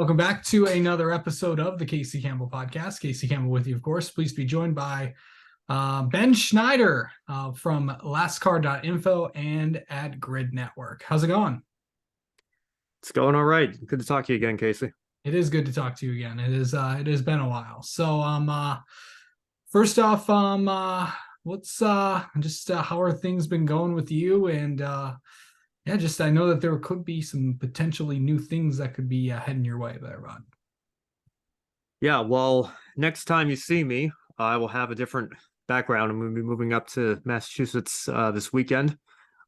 Welcome back to another episode of the Casey Campbell podcast. Casey Campbell with you, of course. Pleased to be joined by Ben Schneider from lastcar.info and at Grid Network. How's it going? It's going all right. Good to talk to you again, Casey. It is good to talk to you again. It has been a while. So first off, what's how are things been going with you? And I know that there could be some potentially new things that could be heading your way there, Rod. Yeah, well, next time you see me, I will have a different background. I'm going to be moving up to Massachusetts this weekend.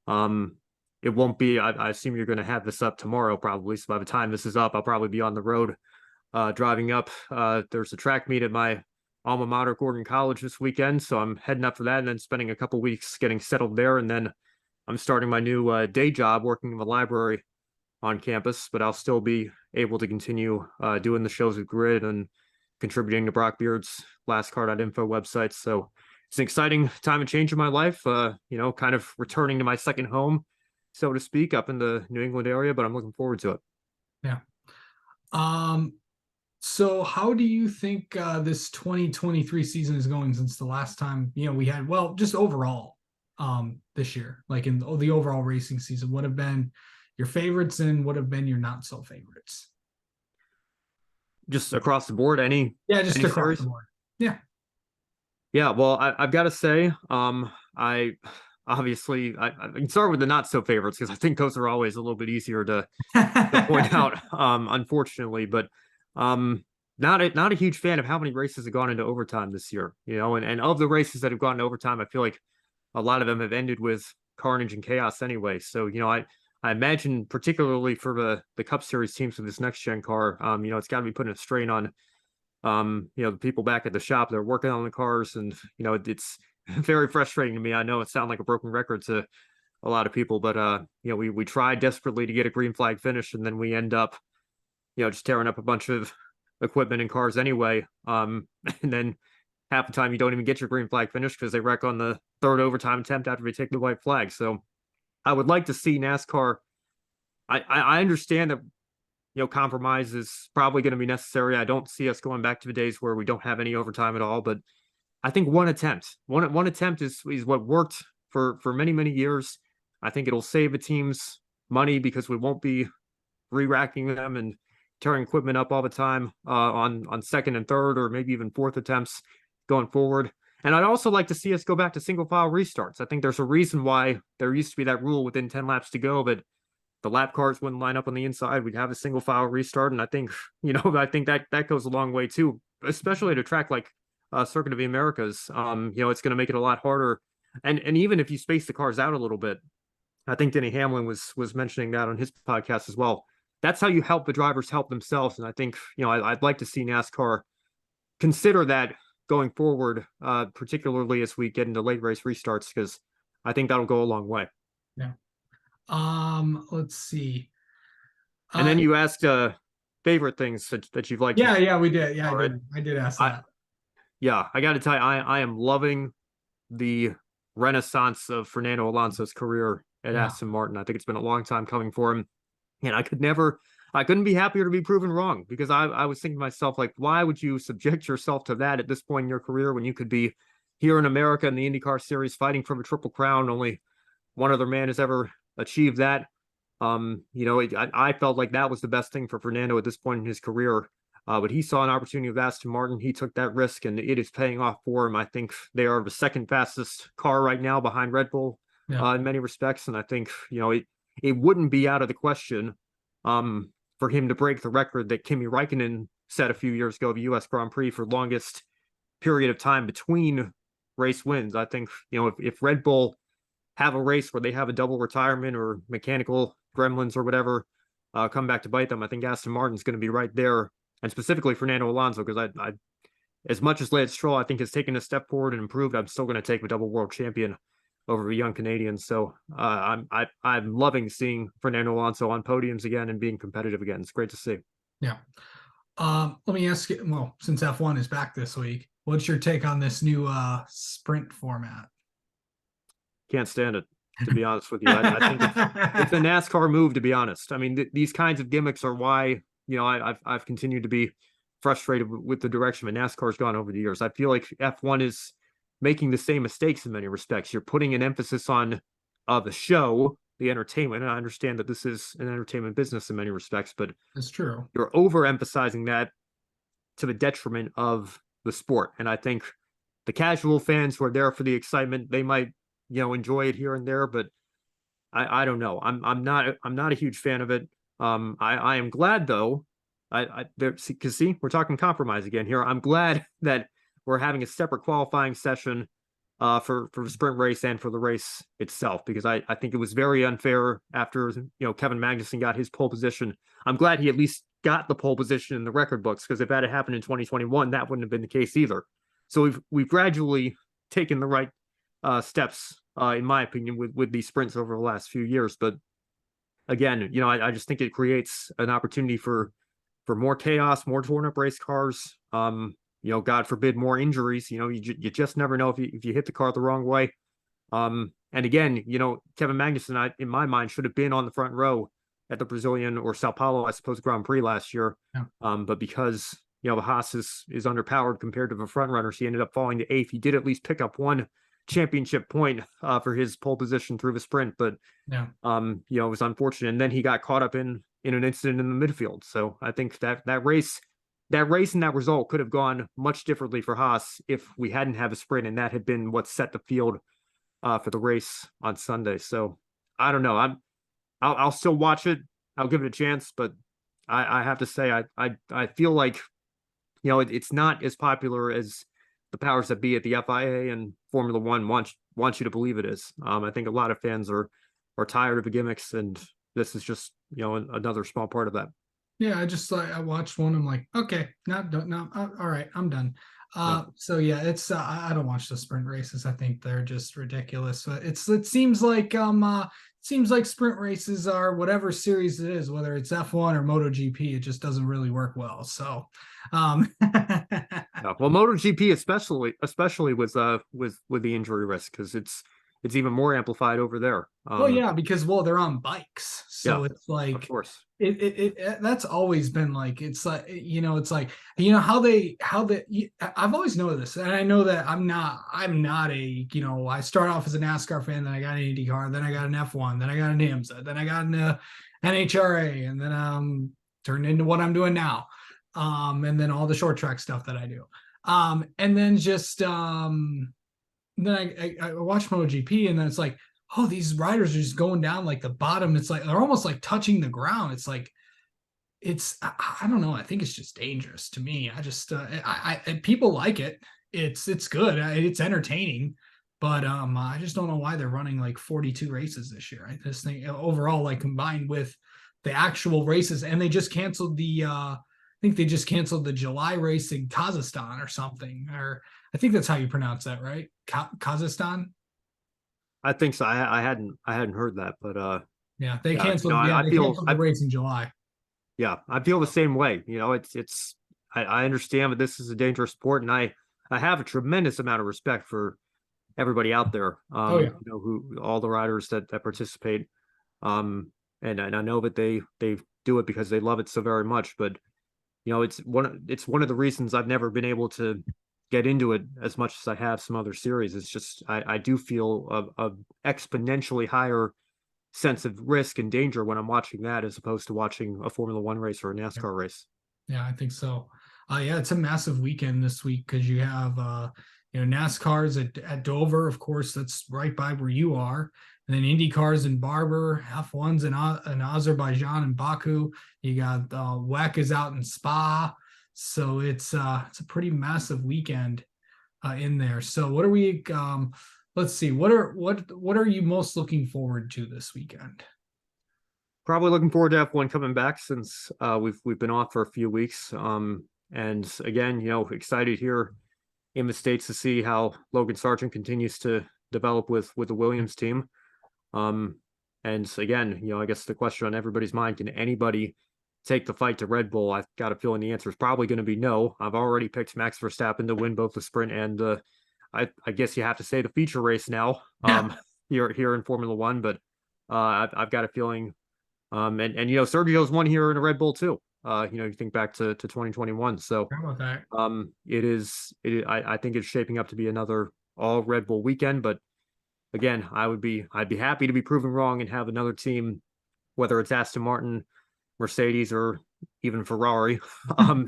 It won't be, I assume you're going to have this up tomorrow probably. So by the time this is up, I'll probably be on the road driving up. There's a track meet at my alma mater, Gordon College, this weekend. So I'm heading up for that and then spending a couple weeks getting settled there. And then I'm starting my new day job working in the library on campus, but I'll still be able to continue doing the shows with Grid and contributing to Brock Beard's lastcar.info website. So it's an exciting time and change in my life, kind of returning to my second home, so to speak, up in the New England area, but I'm looking forward to it. Yeah. So how do you think this 2023 season is going since the last time, we had, just overall this year, like in the overall racing season, what have been your favorites and what have been your not so favorites? Just across the board, any across the board. Yeah, well, I've got to say, I can start with the not so favorites because I think those are always a little bit easier to point out, unfortunately. But not a huge fan of how many races have gone into overtime this year. And of the races that have gone into overtime, I feel like a lot of them have ended with carnage and chaos anyway. So I imagine particularly for the Cup Series teams with this next gen car, it's got to be putting a strain on the people back at the shop that are working on the cars, and it's very frustrating to me. I know it sounds like a broken record to a lot of people, but we tried desperately to get a green flag finish, and then we end up just tearing up a bunch of equipment and cars anyway. And then half the time you don't even get your green flag finish because they wreck on the third overtime attempt after they take the white flag. So I would like to see NASCAR. I understand that compromise is probably going to be necessary. I don't see us going back to the days where we don't have any overtime at all, but I think one attempt is what worked for many years. I think it'll save the teams money because we won't be re-racking them and tearing equipment up all the time on second and third or maybe even fourth attempts going forward. And I'd also like to see us go back to single file restarts. I think there's a reason why there used to be that rule within 10 laps to go, but the lap cars wouldn't line up on the inside. We'd have a single file restart. And I think, I think that goes a long way too, especially at a track like Circuit of the Americas. It's going to make it a lot harder. And even if you space the cars out a little bit, I think Denny Hamlin was mentioning that on his podcast as well. That's how you help the drivers help themselves. And I think, I'd like to see NASCAR consider that going forward, particularly as we get into late race restarts, because I think that'll go a long way. Yeah. Let's see. And then you asked favorite things that you've liked. Yeah, we did. Yeah, I did ask that. I got to tell you, I am loving the renaissance of Fernando Alonso's career at Aston Martin. I think it's been a long time coming for him. And I couldn't be happier to be proven wrong, because I was thinking to myself, like, why would you subject yourself to that at this point in your career when you could be here in America in the IndyCar series fighting for the Triple Crown? Only one other man has ever achieved that. I felt like that was the best thing for Fernando at this point in his career. But he saw an opportunity with Aston Martin. He took that risk, and it is paying off for him. I think they are the second fastest car right now behind Red Bull in many respects. And I think, it wouldn't be out of the question for him to break the record that Kimi Räikkönen set a few years ago, the U.S. Grand Prix, for longest period of time between race wins. I think, if Red Bull have a race where they have a double retirement or mechanical gremlins or whatever come back to bite them, I think Aston Martin's going to be right there. And specifically Fernando Alonso, because I as much as Lance Stroll, I think, has taken a step forward and improved, I'm still going to take the double world champion over a young Canadian. So I'm loving seeing Fernando Alonso on podiums again and being competitive again. It's great to see. Yeah. Let me ask you, well, since F1 is back this week, what's your take on this new sprint format? Can't stand it, to be honest with you. I think it's a NASCAR move, to be honest. I mean, these kinds of gimmicks are why I've continued to be frustrated with the direction that NASCAR's gone over the years. I feel like F1 is making the same mistakes in many respects. You're putting an emphasis on the show, the entertainment. And I understand that this is an entertainment business in many respects, but It's true. you're overemphasizing that to the detriment of the sport. And I think the casual fans who are there for the excitement, they might, enjoy it here and there, but I don't know. I'm not a huge fan of it. I am glad though. Because see, we're talking compromise again here. I'm glad that we're having a separate qualifying session for the sprint race and for the race itself, because I think it was very unfair after Kevin Magnussen got his pole position. I'm glad he at least got the pole position in the record books, because if that had happened in 2021, that wouldn't have been the case either. So we've gradually taken the right steps, in my opinion, with these sprints over the last few years. But again, I just think it creates an opportunity for more chaos, more torn up race cars. God forbid, more injuries. You just never know if you hit the car the wrong way. And again, Kevin Magnussen, in my mind, should have been on the front row at the Brazilian or Sao Paulo, I suppose, Grand Prix last year. Yeah. But because the Haas is underpowered compared to the front runners, he ended up falling to 8th. He did at least pick up one championship point for his pole position through the sprint, but Yeah. it was unfortunate. And then he got caught up in an incident in the midfield. So I think that race and that result could have gone much differently for Haas if we hadn't have a sprint, and that had been what set the field for the race on Sunday. So I don't know. I'll still watch it. I'll give it a chance, but I have to say I feel like it's not as popular as the powers that be at the FIA and Formula One want you to believe it is. I think a lot of fans are tired of the gimmicks, and this is just another small part of that. Yeah, I watched one. I'm like, okay, no, all right, I'm done. So yeah, it's I don't watch the sprint races. I think they're just ridiculous. It seems like sprint races are whatever series it is, whether it's F1 or MotoGP, it just doesn't really work well. So, well, MotoGP especially with the injury risk, because it's even more amplified over there. Well, yeah, because they're on bikes, so yeah, it's like, of course, it that's always been like, it's like, it's like, I've always known this, and I know that I'm not a, I start off as a NASCAR fan, then I got an IndyCar, then I got an F1, then I got an IMSA, then I got an NHRA, and then turned into what I'm doing now, and then all the short track stuff that I do, and then just then I watch MotoGP, and then it's like, oh, these riders are just going down like the bottom. It's like they're almost like touching the ground. It's like, I don't know. I think it's just dangerous to me. I just people like it. It's good. It's entertaining, but I just don't know why they're running like 42 races this year. I just think overall, like combined with the actual races, and they just canceled I think they just canceled the July race in Kazakhstan or something, or I think that's how you pronounce that, right? Kazakhstan. I think so. I hadn't heard that, but Yeah, they yeah, canceled. I They feel canceled the race in July. yeah, I feel the same way. It's I understand that this is a dangerous sport, and I have a tremendous amount of respect for everybody out there. Oh yeah, Who all the riders that participate. And I know that they do it because they love it so very much. But it's one of the reasons I've never been able to get into it as much as I have some other series. It's just I do feel a exponentially higher sense of risk and danger when I'm watching that as opposed to watching a Formula One race or a NASCAR race. yeah, I think so. Yeah, it's a massive weekend this week because you have NASCAR's at Dover, of course, that's right by where you are. And then IndyCars in Barber, F1's in Azerbaijan and Baku. You got WEC is out in Spa. So it's a pretty massive weekend in there. So what are we let's see, what are you most looking forward to this weekend? Probably looking forward to F1 coming back, since we've been off for a few weeks. And again, excited here in the States to see how Logan Sargent continues to develop with the Williams team. And again, I guess the question on everybody's mind, can anybody take the fight to Red Bull? I've got a feeling the answer is probably going to be no. I've already picked Max Verstappen to win both the sprint and I guess you have to say the feature race now, here in Formula One. But I've got a feeling, and Sergio's won here in a Red Bull too. You think back to 2021. So How about that? I think it's shaping up to be another all Red Bull weekend. But again, I'd be happy to be proven wrong and have another team, whether it's Aston Martin, Mercedes, or even Ferrari,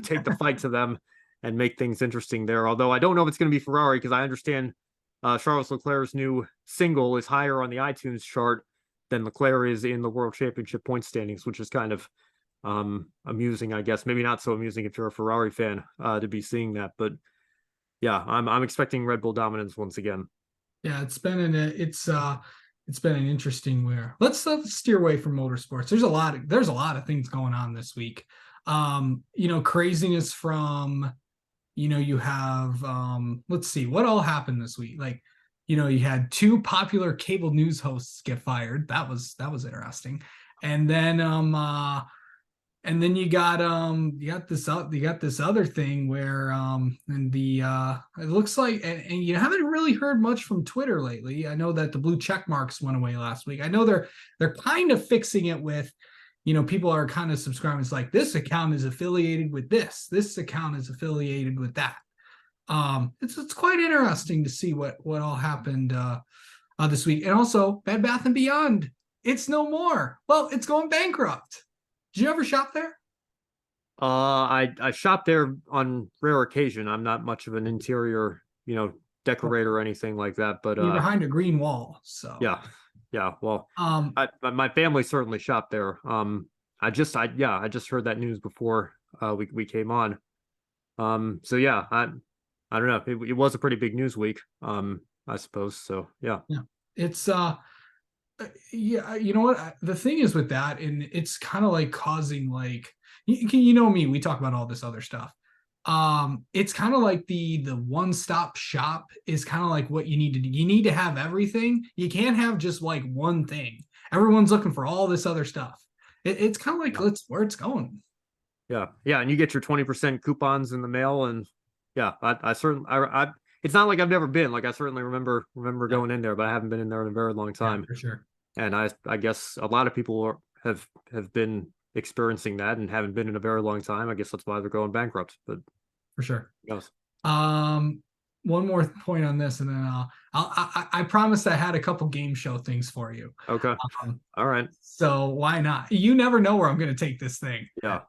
take the fight to them and make things interesting there. Although I don't know if it's going to be Ferrari, because I understand Charles Leclerc's new single is higher on the iTunes chart than Leclerc is in the World Championship point standings, which is kind of amusing, I guess. Maybe not so amusing if you're a Ferrari fan to be seeing that, but yeah, I'm expecting Red Bull dominance once again. Yeah, it's been an interesting wear. Let's steer away from motorsports. There's a lot of things going on this week. Craziness from, you have let's see what all happened this week. Like, you had two popular cable news hosts get fired. That was interesting. And then you got this other thing where and the it looks like, and you haven't really heard much from Twitter lately. I know that the blue check marks went away last week. I know they're kind of fixing it with, people are kind of subscribing. It's like, this account is affiliated with this account is affiliated with that. It's quite interesting to see what all happened this week. And also, Bed Bath and Beyond, it's no more. Well, it's going bankrupt. Did you ever shop there? I shop there on rare occasion. I'm not much of an interior, decorator or anything like that. But You're behind a green wall, so yeah. Well, um, my family certainly shopped there. I just heard that news before we came on. So yeah, I don't know. It was a pretty big news week. I suppose so. Yeah. yeah, it's yeah, you know what? The thing is with that, and it's kind of like causing, like, you know me, we talk about all this other stuff. It's kind of like the one-stop shop is kind of like what you need to do. You need to have everything. You can't have just like one thing. Everyone's looking for all this other stuff. It's kind of like, that's where it's going. Yeah, and you get your 20% coupons in the mail, and yeah, I certainly it's not like I've never been. Like, I certainly remember going in there, but I haven't been in there in a very long time. Yeah, for sure. And I guess a lot of people have been experiencing that and haven't been in a very long time. I guess that's why they're going bankrupt. But For sure. yes. One more point on this, and then I promised I had a couple game show things for you. Okay. All right. So why not? You never know where I'm going to take this thing. Yeah.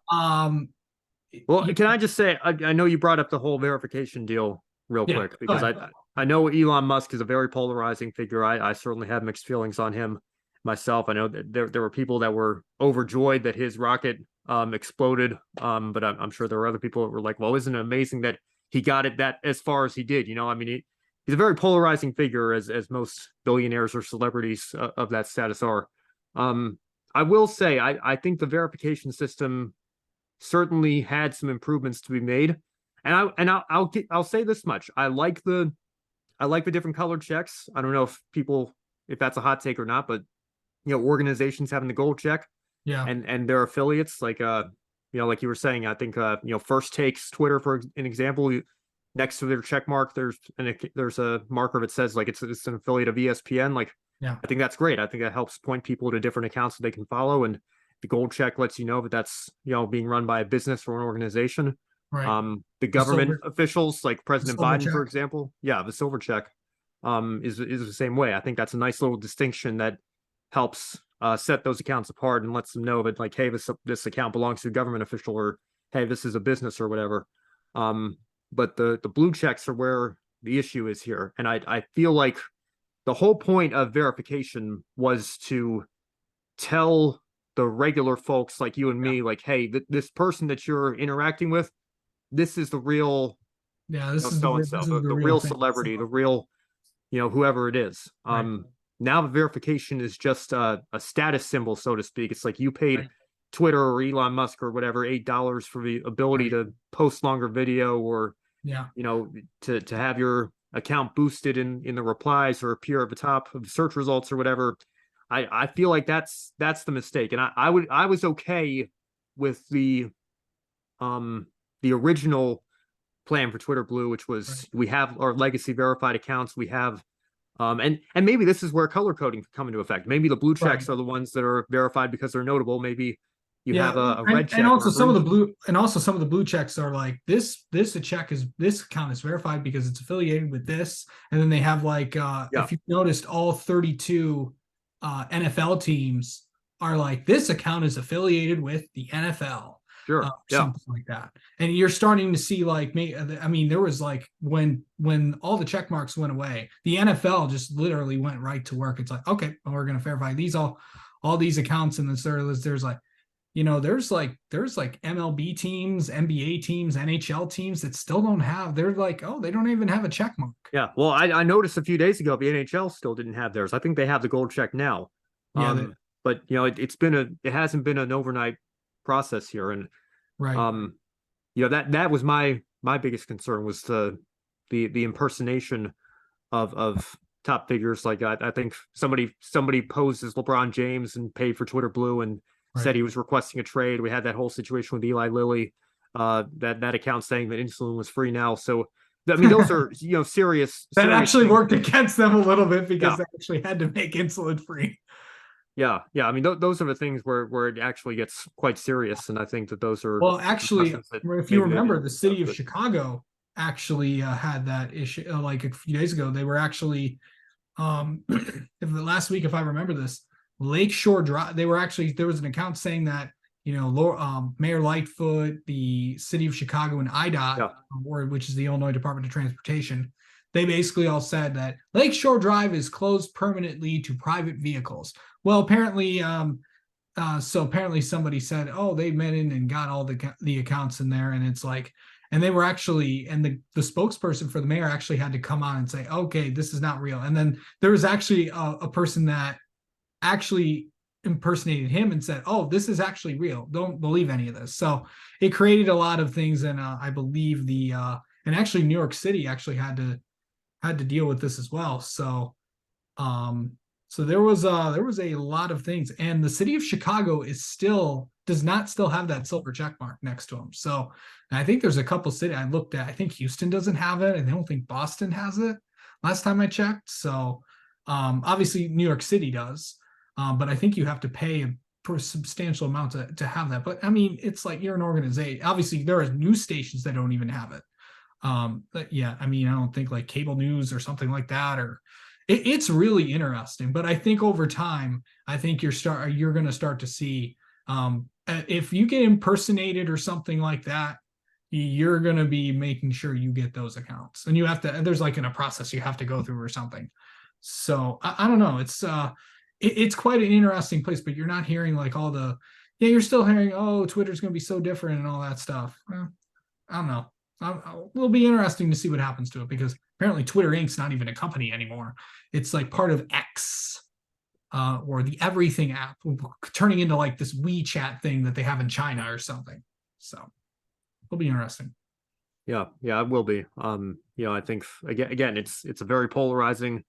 Well, can I just say, I know you brought up the whole verification deal real quick, because I know Elon Musk is a very polarizing figure. I certainly have mixed feelings on him myself. I know that there were people that were overjoyed that his rocket exploded, but I'm sure there were other people that were like, well, isn't it amazing that he got it that as far as he did? I mean, he's a very polarizing figure, as most billionaires or celebrities of that status are. I will say, I think the verification system certainly had some improvements to be made, and I'll say this much: I like the different colored checks. I don't know if that's a hot take or not, but organizations having the gold check, and their affiliates, like like you were saying, I think First Takes Twitter, for an example, next to their check mark, there's a marker that says like it's an affiliate of ESPN. Like, I think that's great. I think that helps point people to different accounts that they can follow, and the gold check lets you know that that's being run by a business or an organization. Right. The government officials, like President Biden, check, for example, the silver check is the same way. I think that's a nice little distinction that helps set those accounts apart and lets them know that, like, hey, this account belongs to a government official, or hey, this is a business or whatever. But the blue checks are where the issue is here, and I feel like the whole point of verification was to tell the regular folks like you and me, like, hey, this person that you're interacting with, this is the real, this is the real celebrity, the real, whoever it is. Now the verification is just a status symbol, so to speak. It's like you paid Twitter or Elon Musk or whatever $8 for the ability to post longer video, or to have your account boosted in the replies or appear at the top of the search results or whatever. I feel like that's the mistake, and I was okay with the original plan for Twitter Blue, which was we have our legacy verified accounts. We have and maybe this is where color coding could come into effect. Maybe the blue checks are the ones that are verified because they're notable. Maybe you Yeah, have a red check or also a some of green the check. blue and also some of the blue checks are like this a check is this account is verified because it's affiliated with this, and then they have like Yeah, if you noticed all 32 NFL teams are like this account is affiliated with the NFL, sure. Yeah. something like that, and you're starting to see like me. I mean, there was like when all the check marks went away, the NFL just literally went right to work. It's like okay, well, we're going to verify these all these accounts, and then there's like there's like MLB teams, NBA teams, NHL teams that still don't have. They're like, oh, they don't even have a check mark. Yeah. Well, I noticed a few days ago the NHL still didn't have theirs. I think they have the gold check now. Yeah, But it hasn't been an overnight process here. And right. um, that was my biggest concern was the impersonation of top figures. Like I think somebody posed as LeBron James and paid for Twitter Blue and Right. said he was requesting a trade. We had that whole situation with Eli Lilly, that account saying that insulin was free now. So I mean, those are That serious actually things. worked against them a little bit because Yeah, they actually had to make insulin free. yeah. I mean, those are the things where it actually gets quite serious, and I think that those are Well, actually, precedents that if you maybe they remember, didn't the have. city of But Chicago actually had that issue like a few days ago. They were actually if the last week, if I remember this, Lakeshore Drive. They were actually there was an account saying that Mayor Lightfoot, the city of Chicago, and IDOT, yeah, which is the Illinois Department of Transportation, they basically all said that Lakeshore Drive is closed permanently to private vehicles. Well, apparently, so apparently somebody said, oh, they met in and got all the accounts in there, and it's like, and they were actually, and the spokesperson for the mayor actually had to come on and say, okay, this is not real. And then there was actually a person that actually impersonated him and said, oh, this is actually real. Don't believe any of this. So it created a lot of things, and I believe and actually New York City actually had to deal with this as well. Um, so there was a lot of things, and the city of Chicago does not still have that silver check mark next to them. So I think there's a couple cities I looked at. I think Houston doesn't have it, and I don't think Boston has it. Last time I checked. So obviously New York City does, but I think you have to pay a substantial amount to have that. But I mean, it's like you're an organization. Obviously, there are news stations that don't even have it. But yeah, I mean, I don't think like cable news or something like that, or it's really interesting. But I think over time, I think you're going to start to see if you get impersonated or something like that, you're going to be making sure you get those accounts, and you have to. There's like in a process you have to go through or something. So I don't know. It's quite an interesting place, but you're not hearing like all the you're still hearing, oh, Twitter's going to be so different and all that stuff. Well, I don't know. It'll be interesting to see what happens to it, because apparently Twitter Inc.'s not even a company anymore. It's like part of X, or the Everything app, turning into like this WeChat thing that they have in China or something. So it'll be interesting. yeah, it will be. I think again, it's a very polarizing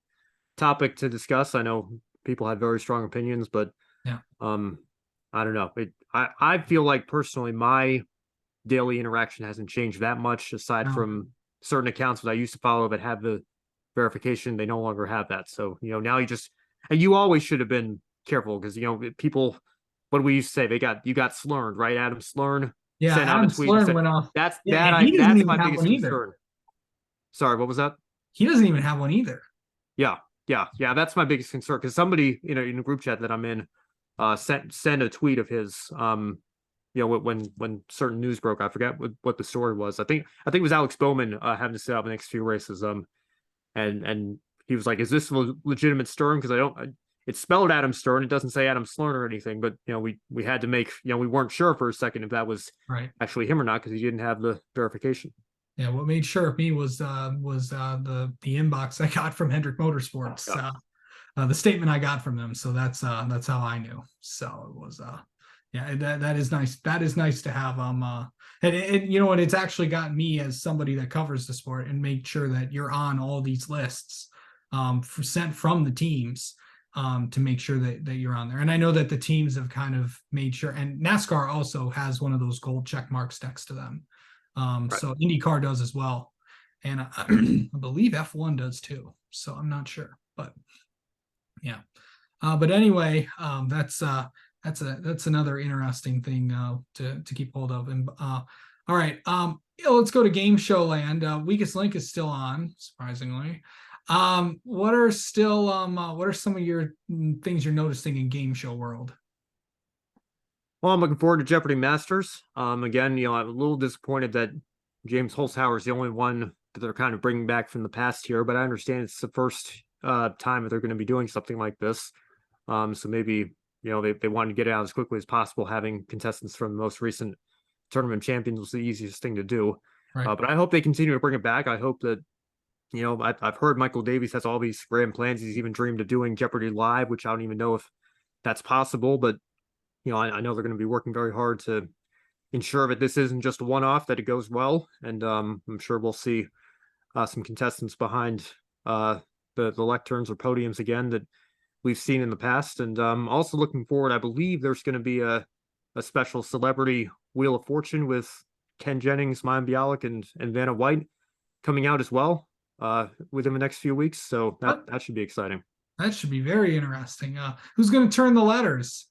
topic to discuss. I know people have very strong opinions, but Yeah. I don't know. I feel like personally my daily interaction hasn't changed that much, aside No. from certain accounts that I used to follow that have the verification. They no longer have that. So, now and you always should have been careful, because, people, what do we used to say? You got slurned, right? Adam Slurn Yeah, sent out a Adam tweet and Slurn said, went off. Yeah, and he doesn't that's even my have biggest one either. concern. Sorry, what was that? He doesn't even have one either. Yeah. That's my biggest concern, because somebody, in a group chat that I'm in, sent a tweet of his, when certain news broke. I forget what the story was. I think it was Alex Bowman having to sit out the next few races. And he was like, "Is this a legitimate Stern? Because it's spelled Adam Stern. It doesn't say Adam Slurn or anything." But we had to make we weren't sure for a second if that was Right. actually him or not, because he didn't have the verification. Yeah, what made sure of me was the inbox I got from Hendrick Motorsports, Yeah. the statement I got from them. So that's how I knew. So it was yeah, that is nice. That is nice to have and you know what, it's actually gotten me, as somebody that covers the sport, and make sure that you're on all these lists sent from the teams, to make sure that you're on there. And I know that the teams have kind of made sure, and NASCAR also has one of those gold check marks next to them. Right. So IndyCar does as well, and I believe F1 does too. So I'm not sure, but yeah. But anyway, that's another interesting thing to keep hold of. And all right, yeah, let's go to Game Show Land. Weakest Link is still on, surprisingly. What are some of your things you're noticing in Game Show World? Well, I'm looking forward to Jeopardy Masters. Again, I'm a little disappointed that James Holzhauer is the only one that they're kind of bringing back from the past here, but I understand it's the first time that they're going to be doing something like this. So maybe, they wanted to get it out as quickly as possible. Having contestants from the most recent tournament champions was the easiest thing to do. Right. But I hope they continue to bring it back. I hope that, I've heard Michael Davies has all these grand plans. He's even dreamed of doing Jeopardy Live, which I don't even know if that's possible, but I know they're going to be working very hard to ensure that this isn't just a one-off, that it goes well. And I'm sure we'll see some contestants behind the lecterns or podiums again that we've seen in the past. And also looking forward, I believe there's going to be a special celebrity Wheel of Fortune with Ken Jennings, Mayim Bialik, and Vanna White coming out as well within the next few weeks. So that should be exciting. That should be very interesting. Who's going to turn the letters?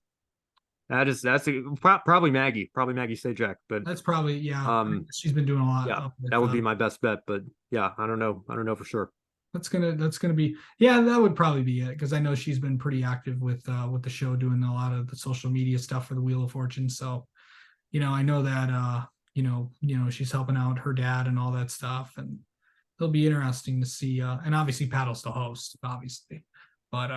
Probably Maggie Sajak, but That's probably, yeah. She's been doing a lot. Yeah, that would be my best bet, but yeah, I don't know for sure. That's gonna be, yeah, that would probably be it, because I know she's been pretty active with the show, doing a lot of the social media stuff for the Wheel of Fortune. So, I know that she's helping out her dad and all that stuff, and it'll be interesting to see. And obviously Pat will still host, obviously. But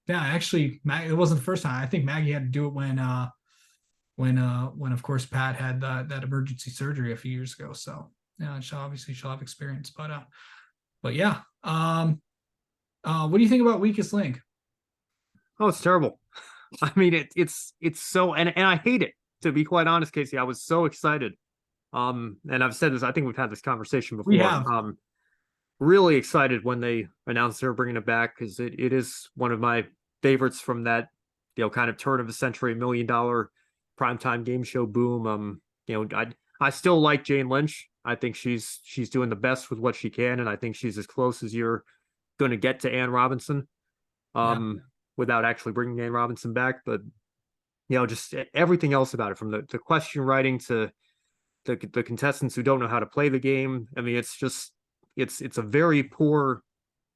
yeah, actually, it wasn't the first time. I think Maggie had to do it when of course Pat had that emergency surgery a few years ago. So yeah, she'll have experience. But yeah, what do you think about Weakest Link? Oh, it's terrible. I mean, it's so, and I hate it, to be quite honest, Casey. I was so excited. And I've said this. I think we've had this conversation before. We have. Really excited when they announced they were bringing it back, because it is one of my favorites from that kind of turn of the century, $1 million primetime game show boom. I still like Jane Lynch. I think she's doing the best with what she can, and I think she's as close as you're going to get to Ann Robinson, without actually bringing Ann Robinson back. But just everything else about it, from the question writing to the contestants who don't know how to play the game. I mean, it's just it's a very poor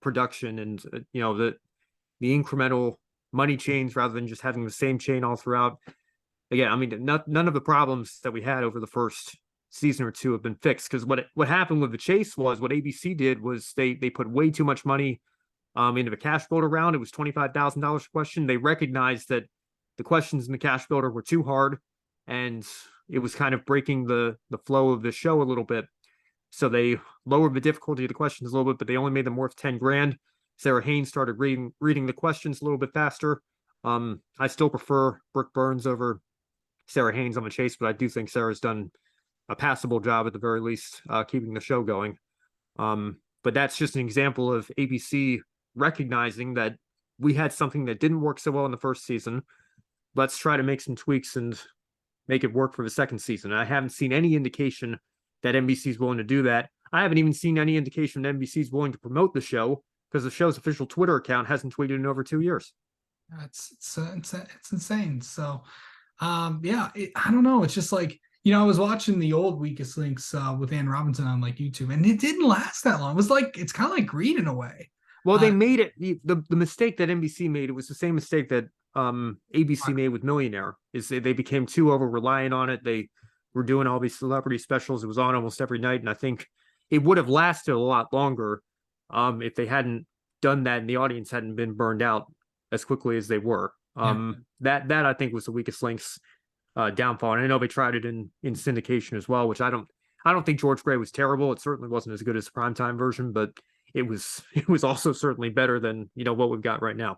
production, and the incremental money chains rather than just having the same chain all throughout. Again, I mean, none of the problems that we had over the first season or two have been fixed, because what happened with the chase was, what ABC did was they put way too much money into the cash builder round. It was $25,000 a question. They recognized that the questions in the cash builder were too hard, and it was kind of breaking the flow of the show a little bit. So they lowered the difficulty of the questions a little bit, but they only made them worth 10 grand. Sarah Haynes started reading the questions a little bit faster. I still prefer Brooke Burns over Sarah Haynes on the chase, but I do think Sarah's done a passable job at the very least, keeping the show going. But that's just an example of ABC recognizing that we had something that didn't work so well in the first season. Let's try to make some tweaks and make it work for the second season. And I haven't seen any indication that NBC is willing to do that. I haven't even seen any indication that NBC is willing to promote the show, because the show's official Twitter account hasn't tweeted in over 2 years. It's insane. So yeah, I don't know. It's just like, I was watching the old Weakest Links with Ann Robinson on like YouTube, and it didn't last that long. It was like, it's kind of like Greed in a way. Well, they made it, the mistake that NBC made, it was the same mistake that ABC made with Millionaire, is they became too over reliant on it. They were doing all these celebrity specials. It was on almost every night, and I think it would have lasted a lot longer if they hadn't done that and the audience hadn't been burned out as quickly as they were. That I think was the Weakest Link's downfall. And I know they tried it in syndication as well, which I don't think George Gray was terrible. It certainly wasn't as good as the primetime version, but it was also certainly better than what we've got right now.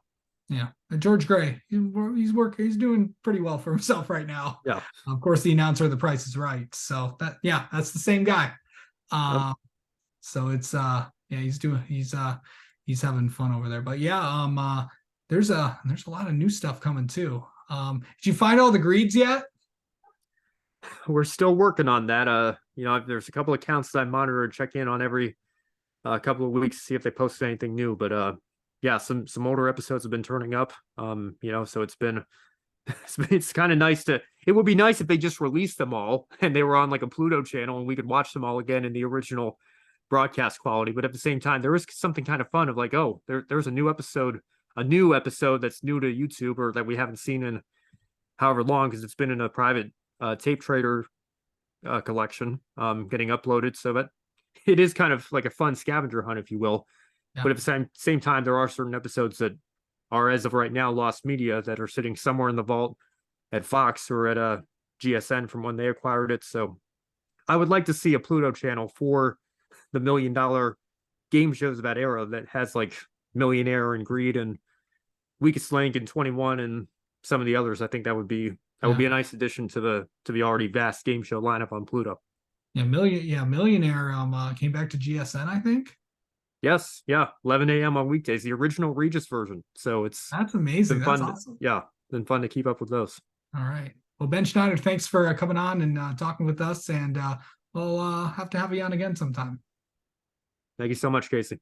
Yeah, and George Gray, he's doing pretty well for himself right now. Yeah, of course, the announcer of The Price is Right, so that's the same guy. So it's he's having fun over there. But yeah, there's a lot of new stuff coming too. Did you find all the greeds yet? We're still working on that. There's a couple of accounts that I monitor and check in on every couple of weeks to see if they posted anything new. But yeah, some older episodes have been turning up. So it's been It's kind of nice to. It would be nice if they just released them all and they were on like a Pluto channel and we could watch them all again in the original broadcast quality. But at the same time, there is something kind of fun of like, oh, there's a new episode that's new to YouTube or that we haven't seen in however long because it's been in a private tape trader collection getting uploaded. So that it is kind of like a fun scavenger hunt, if you will. Yeah. But at the same time, there are certain episodes that are, as of right now, lost media that are sitting somewhere in the vault at Fox or at a GSN from when they acquired it. So I would like to see a Pluto channel for the $1 million game shows of that era that has like Millionaire and Greed and Weakest Link and 21 and some of the others. I think that would be a nice addition to the already vast game show lineup on Pluto. Millionaire came back to GSN, I think. Yes, yeah, 11 a.m. on weekdays, the original Regis version. So That's amazing. been That's fun. awesome. Yeah, been fun to keep up with those. All right. Well, Ben Schneider, thanks for coming on and talking with us, and we'll have to have you on again sometime. Thank you so much, Casey.